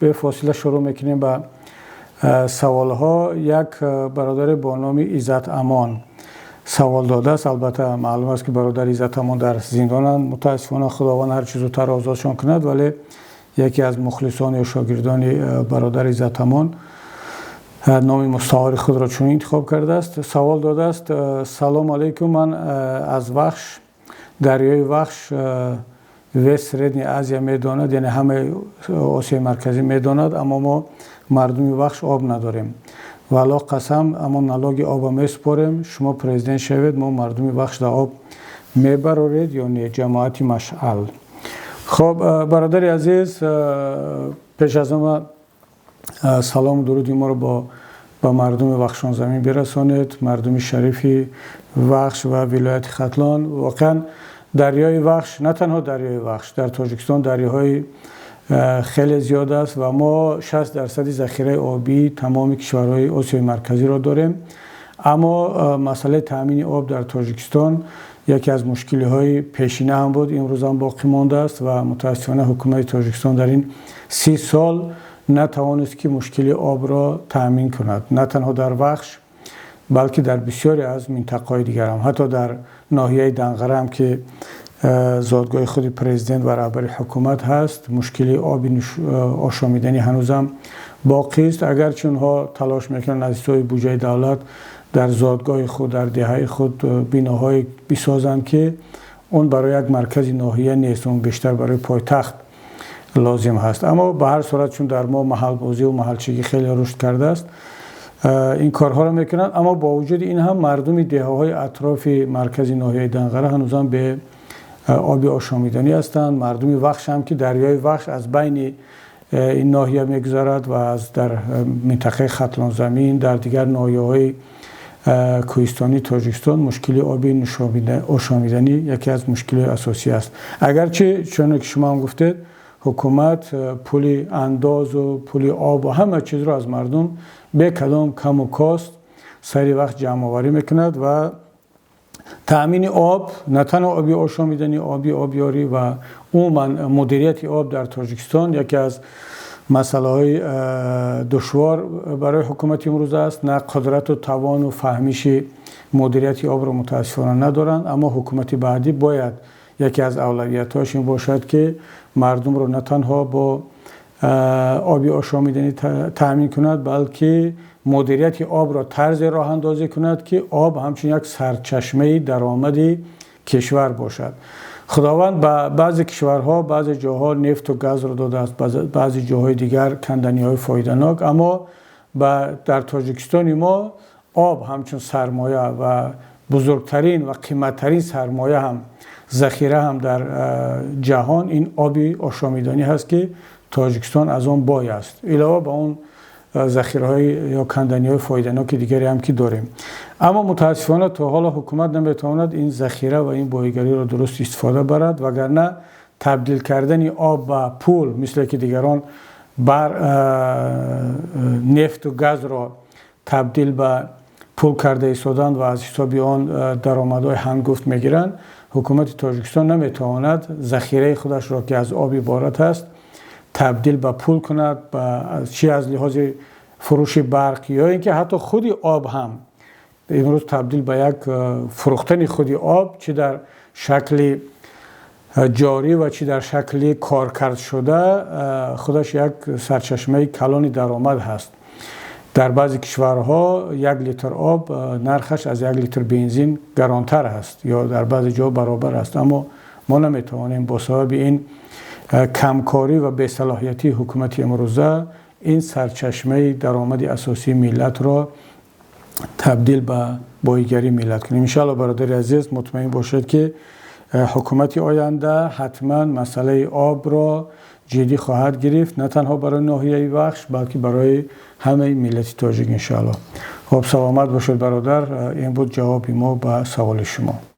به فاصله شروع میکنیم به سوال ها. یک برادر با نام عزت امان سوال داده است. البته معلوم است که برادر عزت امان در زندانند. متاسفانه خداوند هر چیز زودتر آزادشان کند، ولی یکی از مخلصان یا شاگردان برادر عزت امان نام مستعار خود را چون انتخاب کرده است. سوال داده است: سلام علیکم، من از وخش، دریای وخش وست ردنی آسیا میداند، یعنی همه آسیای مرکزی میداند، اما ما مردم وخش آب نداریم. والا قسم اما نلاگ آب میسپاریم، شما پرزیدنت شوید، ما مردم وخش در آب میبرارید یا نه؟ جماعتی مشعل. خب برادر عزیز، پیش از همه سلام و درود ما رو با مردم وخشان زمین برسانید، مردم شریفی وخش و ولایت ختلان. واقعا دریای وخش، نه تنها دریای وخش، در تاجیکستان دریاهای خیلی زیاد است و ما 60% ذخیره آبی تمام کشورهای آسیای مرکزی را داریم. اما مسئله تامین آب در تاجیکستان یکی از مشکلی های پیشینه هم بود، امروز هم باقی مانده است و متاسفانه حکومت تاجیکستان در این 30 سال نتوانست که مشکل آب را تامین کند، نه تنها در وخش بلکه در بسیاری از منطقه‌های دیگر هم. حتی در ناحیه دنقره هم که زادگاه خود پرزیدنت و رهبر حکومت هست، مشکل آب آشامیدنی هنوزم باقی است. اگرچه اونها تلاش میکنن از سوی بودجه دولت در زادگاه خود، در دهه خود بیناهای بسازند که اون برای یک مرکز ناحیه نیست، اون بیشتر برای پایتخت لازم هست. اما به هر صورت چون در ما محل بازی و محلچگی خیلی رشد کرده است، این کارها را میکنند. اما با وجود این هم مردم دهه‌های اطراف مرکز ناحیه دنقره هنوزم به آب آشامیدنی هستند. مردم وخش هم که دریای وخش از بین این ناحیه میگذرد و از در منطقه ختلان زمین در دیگر ناحیه‌های کوهستانی تاجیکستان مشکل آبی آشامیدنی یکی از مشکل اساسی است. اگرچه چون که شما هم گفتید حکومت پول انداز و پول آب و همه چیز را از مردم به کدام کم و کاست سری وقت جمع آوری میکند و تأمین آب، نه تنها آبی آشامیدنی، آبی آبیاری و عموما مدیریت آب در تاجیکستان یکی از مسئله های دشوار برای حکومت امروز است. نه قدرت و توان و فهمیش مدیریت آب را متاسفانه ندارند. اما حکومت بعدی باید یکی از اولویت‌هاش این باشد که مردم رو نه تنها با آبی آشامیدنی تأمین کند، بلکه مدیریت آب را طرز راه اندازی کند که آب همچنین یک سرچشمه درآمدی کشور باشد. خداوند به بعضی کشورها بعضی جاها نفت و گاز را داده است، بعضی جاهای دیگر کندنی‌های فایده‌ناک، اما در تاجیکستان ما آب همچون سرمایه و بزرگترین و قیمتترین سرمایه هم ذخیره هم در جهان این آبی آشامیدنی هست که تاجیکستان از آن بای است، علاوه به اون ذخیره‌های یا کندنی‌های فایده‌ناک دیگری هم که داریم. اما متاسفانه تا حالا حکومت نمیتواند این ذخیره و این بایگری را درست استفاده برد، وگرنه تبدیل کردن آب به پول مثل که دیگران بر نفت و گاز را تبدیل به پول کرده ایستادند و از حساب آن درآمدهای هنگفت میگیرند، حکومت تاجیکستان نمیتواند ذخیره خودش را که از آب عبارت است تبدیل به پول کند، چی از لحاظ فروش برق یا اینکه حتی خودی آب هم امروز تبدیل به یک فروختن خودی آب، چی در شکل جاری و چی در شکل کارکرد شده، خودش یک سرچشمه کلان درآمد هست. در بعضی کشورها 1 لیتر آب نرخش از 1 لیتر بنزین گرانتر است یا در بعضی جا برابر است. اما ما نمیتوانیم با سبب این کمکاری و بی‌صلاحیتی حکومت امروزه این سرچشمه درآمد اساسی ملت را تبدیل به بایگری ملت کنیم. ان شاءالله برادر عزیز مطمئن باشید که حکومت آینده حتما مسئله آب را جدی خواهد گرفت، نه تنها برای ناحیه وخش بلکه برای همه ملت تاجیک ان شاءالله. خب سلامت باشید برادر، این بود جواب ما به سوال شما.